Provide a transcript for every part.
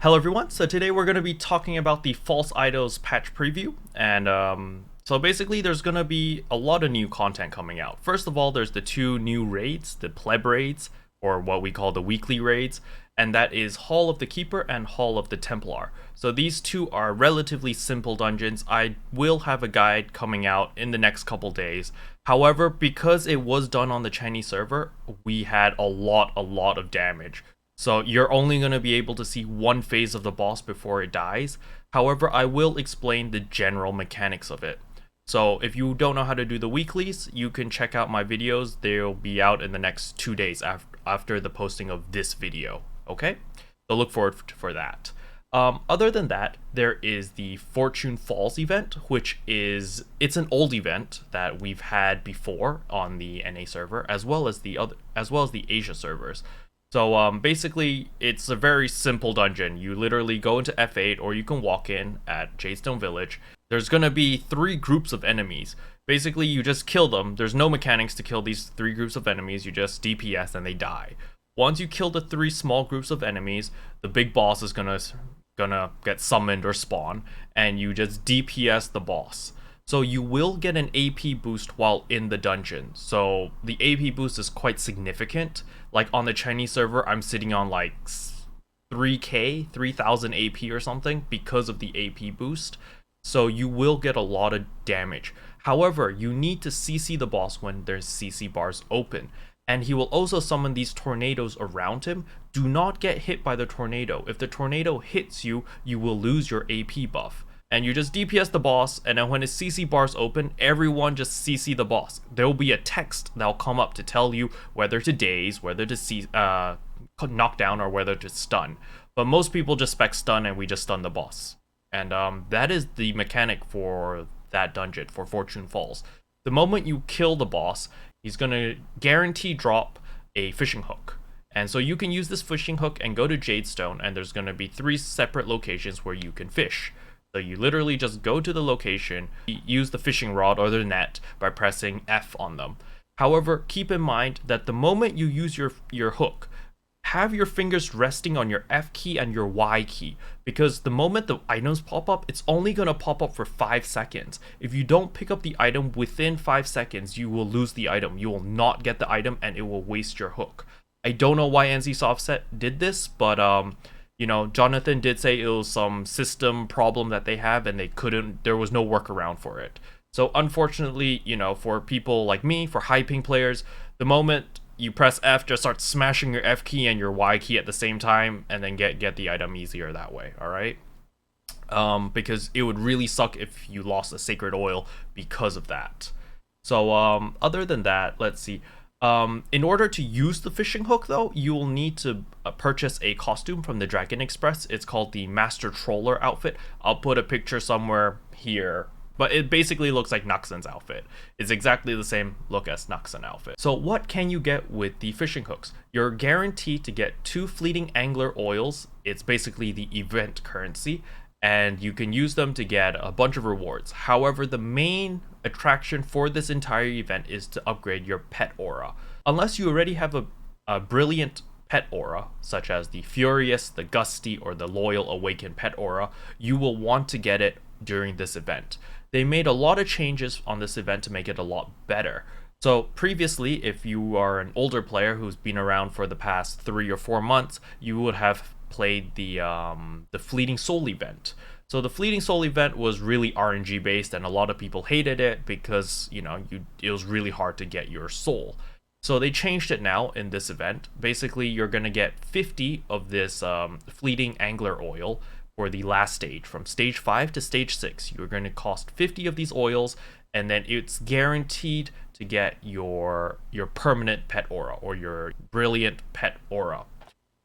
Hello everyone, so today we're going to be talking about the False Idols patch preview, and so basically there's going to be a lot of new content coming out. First of all, there's the two new raids, the pleb raids, or what we call the weekly raids, and that is Hall of the Keeper and Hall of the Templar. So these two are relatively simple dungeons. I will have a guide coming out in the next couple days. However, because it was done on the Chinese server, we had a lot of damage. So you're only going to be able to see one phase of the boss before it dies. However, I will explain the general mechanics of it. So if you don't know how to do the weeklies, you can check out my videos. They'll be out in the next 2 days after the posting of this video. Okay? So look forward for that. Other than that, there is the Fortune Falls event, which it's an old event that we've had before on the NA server, as well as the Asia servers. So basically, it's a very simple dungeon. You literally go into F8, or you can walk in at Jadestone Village. There's going to be 3 groups of enemies. Basically, you just kill them. There's no mechanics to kill these 3 groups of enemies. You just DPS and they die. Once you kill the 3 small groups of enemies, the big boss is gonna get summoned or spawn, and you just DPS the boss. So you will get an AP boost while in the dungeon. So the AP boost is quite significant. Like on the Chinese server, I'm sitting on like 3,000 AP or something because of the AP boost. So you will get a lot of damage. However, you need to CC the boss when there's CC bars open. And he will also summon these tornadoes around him. Do not get hit by the tornado. If the tornado hits you, you will lose your AP buff. And you just DPS the boss, and then when his CC bars open, everyone just CC the boss. There will be a text that'll come up to tell you whether to daze, whether to knock down, or whether to stun. But most people just spec stun, and we just stun the boss. And that is the mechanic for that dungeon, for Fortune Falls. The moment you kill the boss, he's going to guarantee drop a fishing hook. And so you can use this fishing hook and go to Jadestone, and there's going to be 3 separate locations where you can fish. So you literally just go to the location, use the fishing rod or the net by pressing F on them. However, keep in mind that the moment you use your hook, have your fingers resting on your F key and your Y key, because the moment the items pop up, it's only going to pop up for 5 seconds. If you don't pick up the item within 5 seconds, you will lose the item. You will not get the item, and it will waste your hook. I don't know why NCSoft did this, but you know, Jonathan did say it was some system problem that they have, and there was no workaround for it. So unfortunately, you know, for people like me, for high ping players, the moment you press F, just start smashing your F key and your Y key at the same time, and then get the item easier that way, alright? Because it would really suck if you lost a Sacred Oil because of that. So other than that, let's see. In order to use the fishing hook, though, you will need to purchase a costume from the Dragon Express. It's called the Master Troller outfit. I'll put a picture somewhere here, but it basically looks like Naxxon's outfit. It's exactly the same look as Naxxon outfit. So what can you get with the fishing hooks? You're guaranteed to get 2 fleeting angler oils. It's basically the event currency, and you can use them to get a bunch of rewards. However, the main attraction for this entire event is to upgrade your pet aura. Unless you already have a brilliant pet aura, such as the Furious, the Gusty, or the Loyal Awakened pet aura, you will want to get it during this event. They made a lot of changes on this event to make it a lot better. So previously, if you are an older player who's been around for the past 3 or 4 months, you would have played the Fleeting Soul event. So the Fleeting Soul event was really RNG based, and a lot of people hated it because, you know, it was really hard to get your soul. So they changed it now in this event. Basically, you're going to get 50 of this Fleeting Angler Oil for the last stage. From stage 5 to stage 6, you're going to cost 50 of these oils, and then it's guaranteed to get your permanent pet aura, or your brilliant pet aura.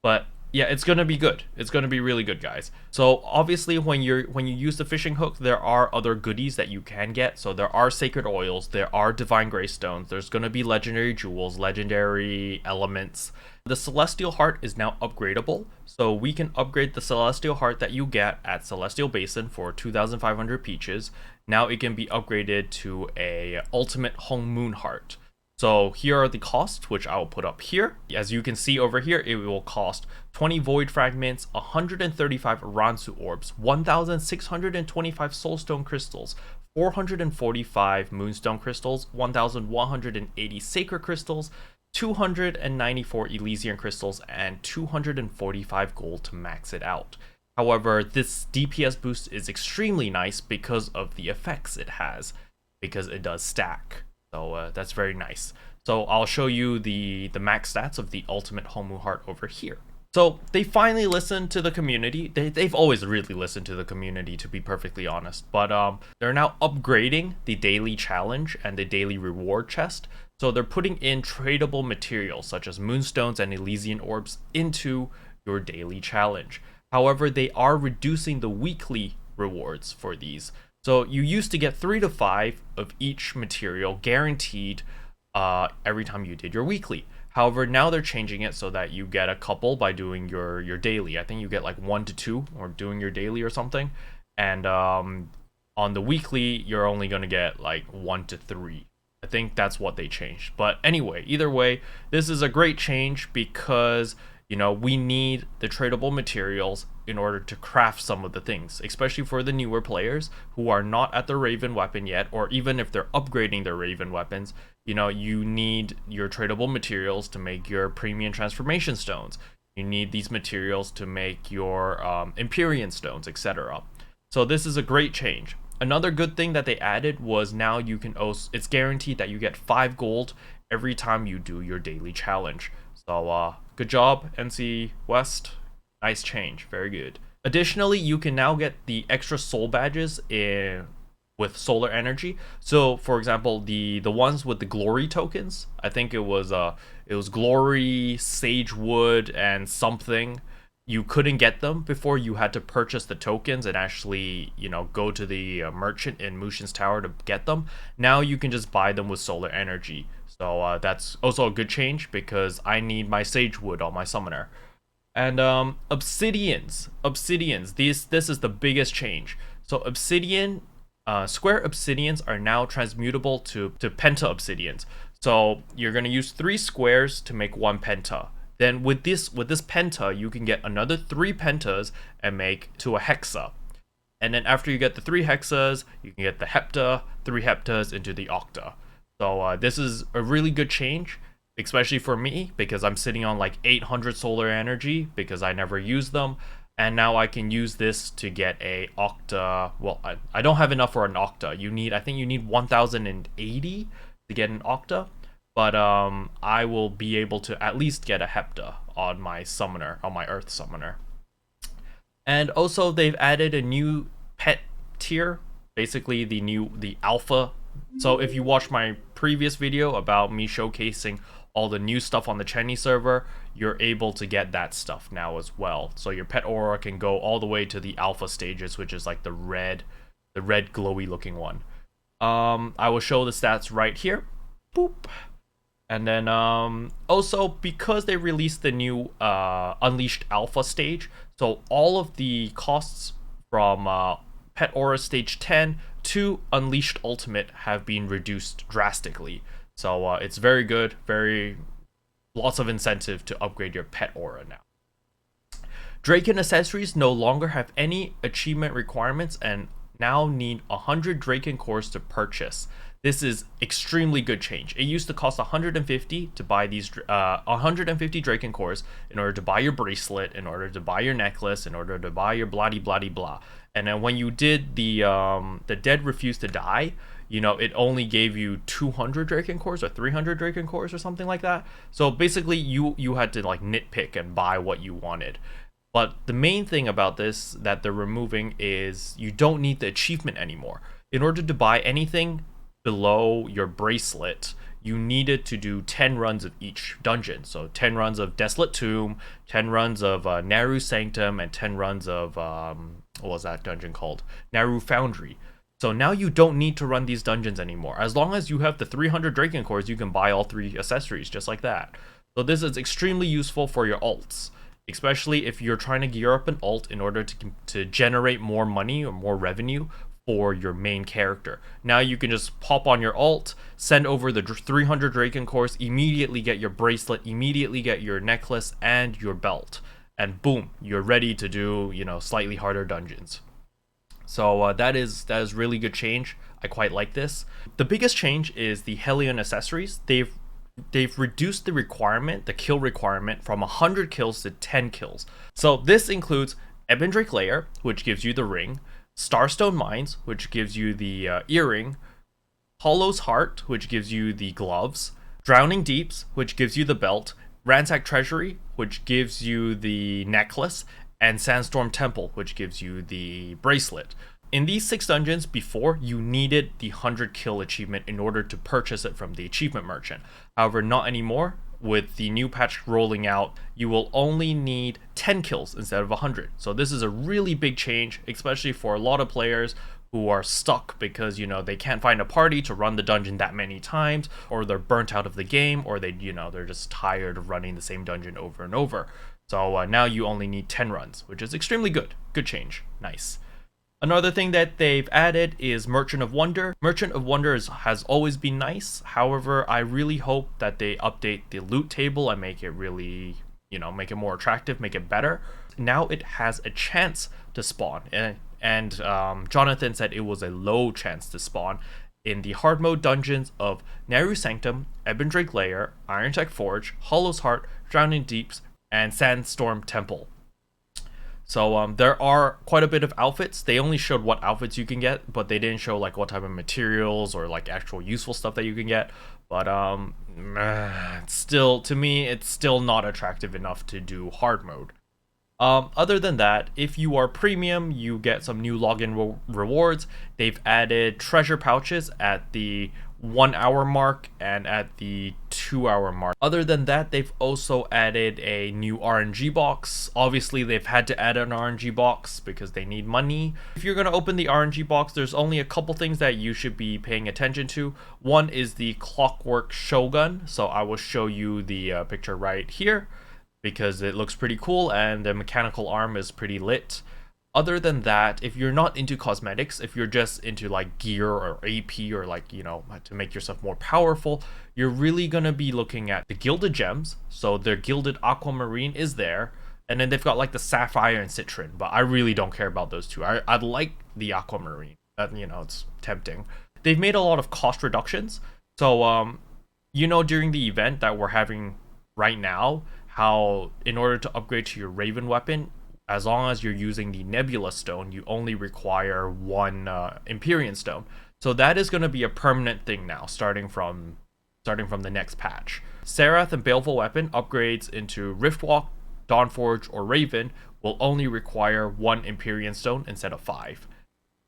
But yeah, it's gonna be good. It's gonna be really good, guys. So obviously, when you use the fishing hook, there are other goodies that you can get. So there are sacred oils, there are divine greystones, there's gonna be legendary jewels, legendary elements. The celestial heart is now upgradable, so we can upgrade the celestial heart that you get at Celestial Basin for 2,500 peaches. Now it can be upgraded to a ultimate Hong Moon heart. So here are the costs, which I will put up here. As you can see over here, it will cost 20 Void Fragments, 135 Ransu Orbs, 1,625 Soulstone Crystals, 445 Moonstone Crystals, 1,180 Sacred Crystals, 294 Elysian Crystals, and 245 gold to max it out. However, this DPS boost is extremely nice because of the effects it has, because it does stack. So that's very nice. So I'll show you the max stats of the ultimate Hommu Heart over here. So they finally listened to the community. They've always really listened to the community, to be perfectly honest. But they're now upgrading the daily challenge and the daily reward chest. So they're putting in tradable materials such as Moonstones and Elysian Orbs into your daily challenge. However, they are reducing the weekly rewards for these. So you used to get 3 to 5 of each material guaranteed every time you did your weekly. However, now they're changing it so that you get a couple by doing your daily. I think you get like 1 to 2 or doing your daily or something. And on the weekly, you're only going to get like 1 to 3. I think that's what they changed. But anyway, either way, this is a great change because, you know, we need the tradable materials in order to craft some of the things, especially for the newer players who are not at the Raven weapon yet, or even if they're upgrading their Raven weapons, you know, you need your tradable materials to make your premium transformation stones. You need these materials to make your Empyrean stones, etc. So this is a great change. Another good thing that they added was now you can also, it's guaranteed that you get 5 gold every time you do your daily challenge. So good job, NC West. Nice change, very good. Additionally, you can now get the extra soul badges with solar energy. So for example, the ones with the glory tokens, I think it was glory, sagewood, and something. You couldn't get them before. You had to purchase the tokens and actually, you know, go to the merchant in Mushin's Tower to get them. Now you can just buy them with solar energy. So that's also a good change because I need my sagewood on my summoner. And obsidians, this is the biggest change. So obsidian, square obsidians are now transmutable to penta obsidians. So you're gonna use 3 squares to make 1 penta. Then with this penta, you can get another 3 pentas and make to a hexa. And then after you get the 3 hexas, you can get the hepta, 3 heptas into the octa. So this is a really good change, especially for me, because I'm sitting on like 800 solar energy because I never use them. And now I can use this to get a octa. Well, I don't have enough for an octa. I think you need 1080 to get an octa. But I will be able to at least get a hepta on my summoner, on my earth summoner. And also they've added a new pet tier, basically the alpha. So if you watch my previous video about me showcasing all the new stuff on the Chenny server, you're able to get that stuff now as well. So your pet aura can go all the way to the alpha stages, which is like the red glowy looking one. I will show the stats right here. Boop. And then also because they released the new Unleashed Alpha stage, so all of the costs from Pet Aura Stage 10 to Unleashed Ultimate have been reduced drastically. So it's very good, lots of incentive to upgrade your Pet Aura now. Draken accessories no longer have any achievement requirements and now need 100 Draken cores to purchase. This is extremely good change. It used to cost 150 to buy these 150 Draken cores in order to buy your bracelet, in order to buy your necklace, in order to buy your bloody blah. And then when you did the Dead Refuse to Die, you know, it only gave you 200 Draken cores or 300 Draken cores or something like that. So basically you had to like nitpick and buy what you wanted. But the main thing about this that they're removing is you don't need the achievement anymore. In order to buy anything below your bracelet, you needed to do 10 runs of each dungeon. So 10 runs of Desolate Tomb, 10 runs of Naru Sanctum, and 10 runs of what was that dungeon called? Naru Foundry. So now you don't need to run these dungeons anymore. As long as you have the 300 Draken cores, you can buy all 3 accessories just like that. So this is extremely useful for your alts, especially if you're trying to gear up an alt in order to generate more money or more revenue for your main character. Now you can just pop on your alt, send over the 300 Draken cores, immediately get your bracelet, immediately get your necklace and your belt, and boom, you're ready to do, you know, slightly harder dungeons. So that is really good change. I quite like this. The biggest change is the Hellion accessories. They've reduced the requirement, the kill requirement, from 100 kills to 10 kills. So this includes Ebon Drake Lair, which gives you the ring, Starstone Mines, which gives you the earring, Hollow's Heart, which gives you the gloves, Drowning Deeps, which gives you the belt, Ransack Treasury, which gives you the necklace, and Sandstorm Temple, which gives you the bracelet. In these 6 dungeons before, you needed the 100 kill achievement in order to purchase it from the achievement merchant. However, not anymore. With the new patch rolling out, you will only need 10 kills instead of 100. So this is a really big change, especially for a lot of players who are stuck because, you know, they can't find a party to run the dungeon that many times, or they're burnt out of the game, or they, you know, they're just tired of running the same dungeon over and over. So now you only need 10 runs, which is extremely good. Good change. Nice. Another thing that they've added is Merchant of Wonder. Merchant of Wonder has always been nice. However, I really hope that they update the loot table and make it really, you know, make it more attractive, make it better. Now it has a chance to spawn. And Jonathan said it was a low chance to spawn in the hard mode dungeons of Nehru Sanctum, Ebon Drake Lair, Irontech Forge, Hollow's Heart, Drowning Deeps, and Sandstorm Temple. So there are quite a bit of outfits. They only showed what outfits you can get, but they didn't show like what type of materials or like actual useful stuff that you can get. But still, to me, it's still not attractive enough to do hard mode. Other than that, if you are premium, you get some new login rewards. They've added treasure pouches at the 1 hour mark and at the 2 hour mark. Other than that, they've also added a new RNG box. Obviously, they've had to add an RNG box because they need money. If you're going to open the RNG box, there's only a couple things that you should be paying attention to. One is the Clockwork Shogun. So I will show you the picture right here, because it looks pretty cool and the mechanical arm is pretty lit. Other than that, if you're not into cosmetics, if you're just into like gear or AP or like, you know, to make yourself more powerful, you're really going to be looking at the Gilded Gems. So their Gilded Aquamarine is there. And then they've got like the Sapphire and Citron, but I really don't care about those two. I'd like the Aquamarine. You know, it's tempting. They've made a lot of cost reductions. So, you know, during the event that we're having right now, how in order to upgrade to your Raven weapon, as long as you're using the Nebula Stone, you only require 1 Empyrean Stone. So that is going to be a permanent thing now, starting from the next patch. Serath and Baleful Weapon upgrades into Riftwalk, Dawnforge, or Raven will only require 1 Empyrean Stone instead of 5.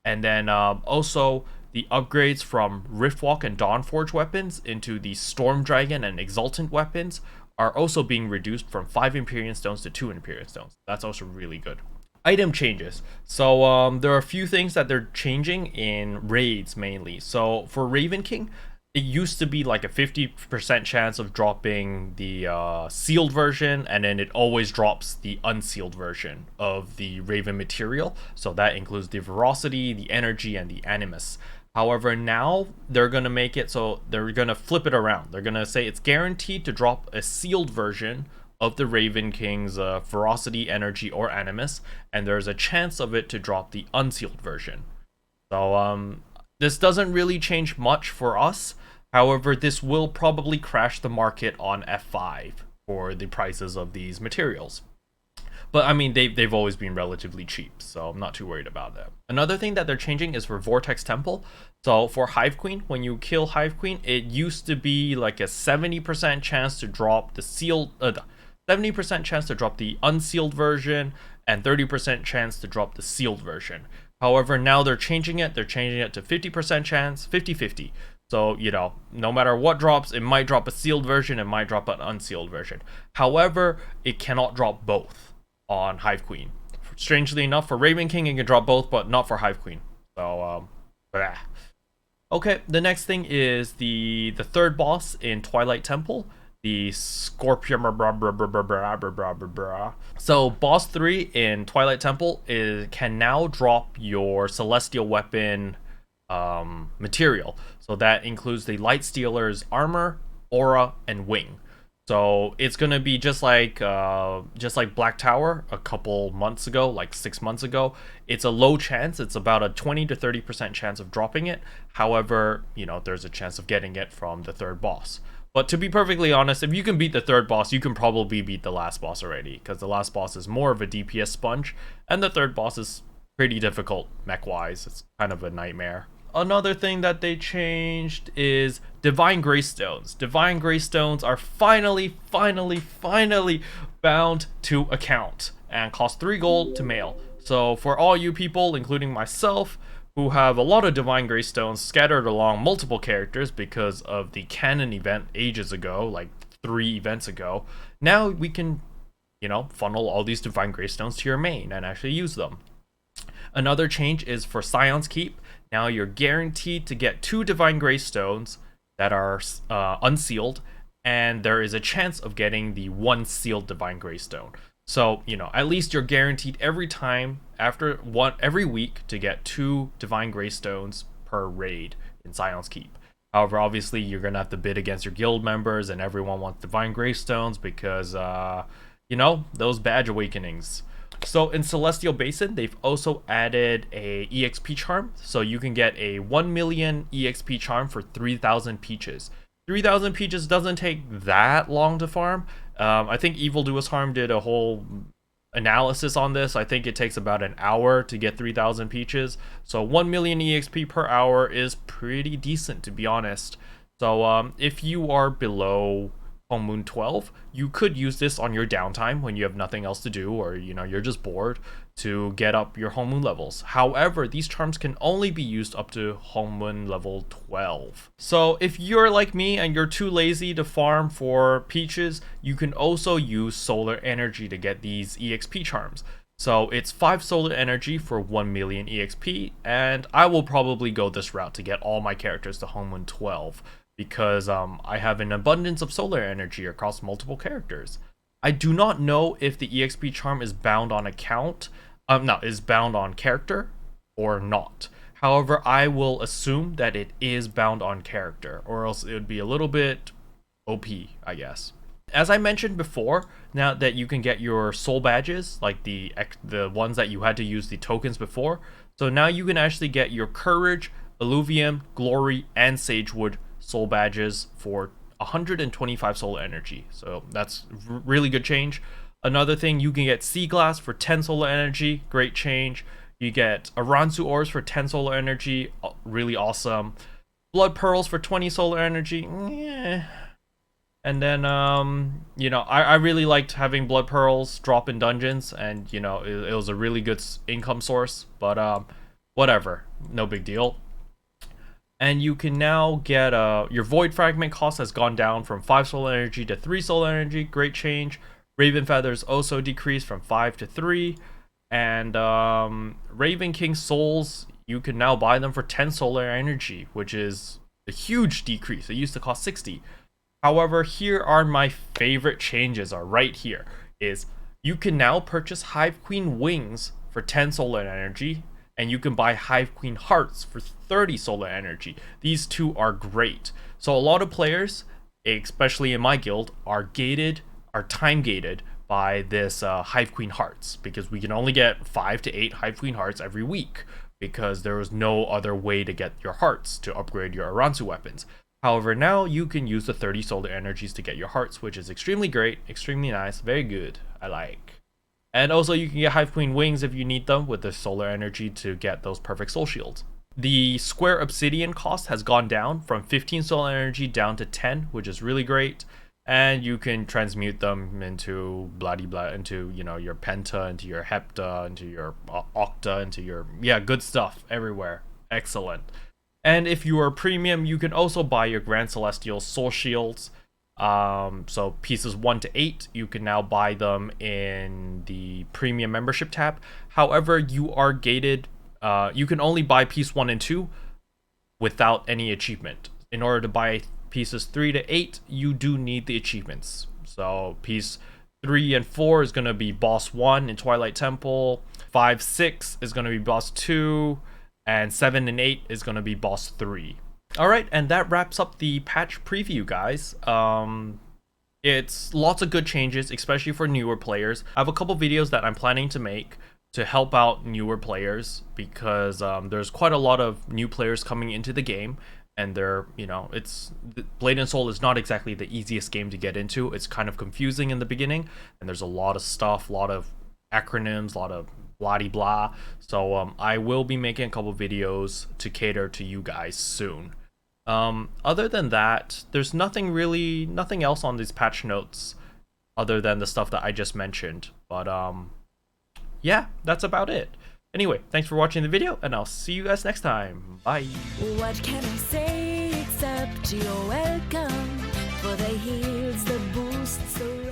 And then also the upgrades from Riftwalk and Dawnforge weapons into the Storm Dragon and Exultant weapons are also being reduced from 5 Empyrean Stones to 2 Empyrean Stones. That's also really good. Item changes. So there are a few things that they're changing in raids mainly. So for Raven King, it used to be like a 50% chance of dropping the sealed version, and then it always drops the unsealed version of the Raven material. So that includes the Veracity, the Energy, and the Animus. However, now they're going to make it so they're going to flip it around. They're going to say it's guaranteed to drop a sealed version of the Raven King's Veracity, Energy, or Animus, and there's a chance of it to drop the unsealed version. So this doesn't really change much for us. However, this will probably crash the market on F5 for the prices of these materials. But I mean, they've always been relatively cheap, so I'm not too worried about that. Another thing that they're changing is for Vortex Temple. So for Hive Queen, when you kill Hive Queen, it used to be like a 70% chance to drop the sealed, 70% chance to drop the unsealed version, and 30% chance to drop the sealed version. However, now they're changing it. They're changing it to 50% chance, 50-50. So, you know, no matter what drops, it might drop a sealed version, it might drop an unsealed version. However, it cannot drop both on Hive Queen. Strangely enough, for Raven King, it can drop both, but not for Hive Queen. So, Okay, the next thing is the third boss in Twilight Temple, the Scorpion. So boss 3 in Twilight Temple can now drop your celestial weapon material. So that includes the Light Stealer's armor, aura, and wing. So it's gonna be just like Black Tower a couple months ago, like 6 months ago. It's a low chance. It's about a 20 to 30% chance of dropping it. However, there's a chance of getting it from the third boss. But to be perfectly honest, if you can beat the third boss, you can probably beat the last boss already, because the last boss is more of a DPS sponge, and the third boss is pretty difficult mech-wise. It's kind of a nightmare. Another thing that they changed is Divine Greystones. Divine Greystones are finally bound to account and cost 3 gold to mail. So for all you people, including myself, who have a lot of Divine Greystones scattered along multiple characters because of the canon event ages ago, like 3 events ago, now we can, funnel all these Divine Greystones to your main and actually use them. Another change is for Scion's Keep. Now you're guaranteed to get 2 Divine Greystones that are unsealed, and there is a chance of getting the 1 sealed Divine Greystone. So, at least you're guaranteed every week to get 2 Divine Greystones per raid in Scion's Keep. However, obviously, you're going to have to bid against your guild members, and everyone wants Divine Greystones because, those badge awakenings. So in Celestial Basin, they've also added a EXP charm. So you can get a 1 million EXP charm for 3,000 peaches. 3,000 peaches doesn't take that long to farm. I think Evil Doers Harm did a whole analysis on this. I think it takes about an hour to get 3,000 peaches. So 1 million EXP per hour is pretty decent, to be honest. So if you are below Hong Moon 12, you could use this on your downtime when you have nothing else to do, or you're just bored, to get up your Hong Moon levels. However, these charms can only be used up to Hong Moon level 12. So if you're like me and you're too lazy to farm for peaches, you can also use solar energy to get these EXP charms. So it's 5 solar energy for 1 million EXP, and I will probably go this route to get all my characters to Hong Moon 12. Because I have an abundance of solar energy across multiple characters. I do not know if the EXP charm is bound on account, is bound on character or not. However, I will assume that it is bound on character, or else it would be a little bit OP, I guess. As I mentioned before, now that you can get your soul badges, like the ones that you had to use the tokens before, so now you can actually get your Courage, Illuvium, Glory, and Sagewood soul badges for 125 solar energy. So that's really good change. Another thing, you can get Sea Glass for 10 solar energy. Great change. You get Aranzu ores for 10 solar energy. Really awesome. Blood Pearls for 20 solar energy. And then, I really liked having Blood Pearls drop in dungeons, and, it was a really good income source. But, whatever. No big deal. And you can now get your Void Fragment cost has gone down from 5 solar energy to 3 solar energy. Great change. Raven Feathers also decreased from 5 to 3. And Raven King Souls, you can now buy them for 10 solar energy, which is a huge decrease. It used to cost 60. However, here are my favorite changes, are right here. Is you can now purchase Hive Queen Wings for 10 solar energy, and you can buy Hive Queen Hearts for 30 solar energy. These two are great. So a lot of players, especially in my guild, are time gated by this Hive Queen Hearts, because we can only get 5 to 8 Hive Queen Hearts every week, because there was no other way to get your hearts to upgrade your Aranzu weapons. However, now you can use the 30 solar energies to get your hearts, which is extremely great, extremely nice, very good. I like. And also you can get Hive Queen Wings if you need them with the solar energy to get those perfect soul shields. The Square Obsidian cost has gone down from 15 solar energy down to 10, which is really great. And you can transmute them into into your Penta, into your Hepta, into your Octa, into your good stuff everywhere. Excellent. And if you are premium, you can also buy your Grand Celestial Soul Shields. So pieces 1 to 8, you can now buy them in the premium membership tab. However, you are gated. You can only buy piece 1 and 2 without any achievement. In order to buy pieces 3 to 8, you do need the achievements. So piece 3 and 4 is going to be boss 1 in Twilight Temple, 5, 6 is going to be boss 2, and 7 and 8 is going to be boss 3. Alright, and that wraps up the patch preview, guys. It's lots of good changes, especially for newer players. I have a couple videos that I'm planning to make to help out newer players, because there's quite a lot of new players coming into the game, and they're, you know, Blade and Soul is not exactly the easiest game to get into. It's kind of confusing in the beginning, and there's a lot of stuff, a lot of acronyms, a lot of blah-de-blah. So I will be making a couple videos to cater to you guys soon. Other than that, there's nothing else on these patch notes other than the stuff that I just mentioned. But yeah, that's about it. Anyway, thanks for watching the video, and I'll see you guys next time. Bye. What can I say except you're welcome? For the heals, the boosts, the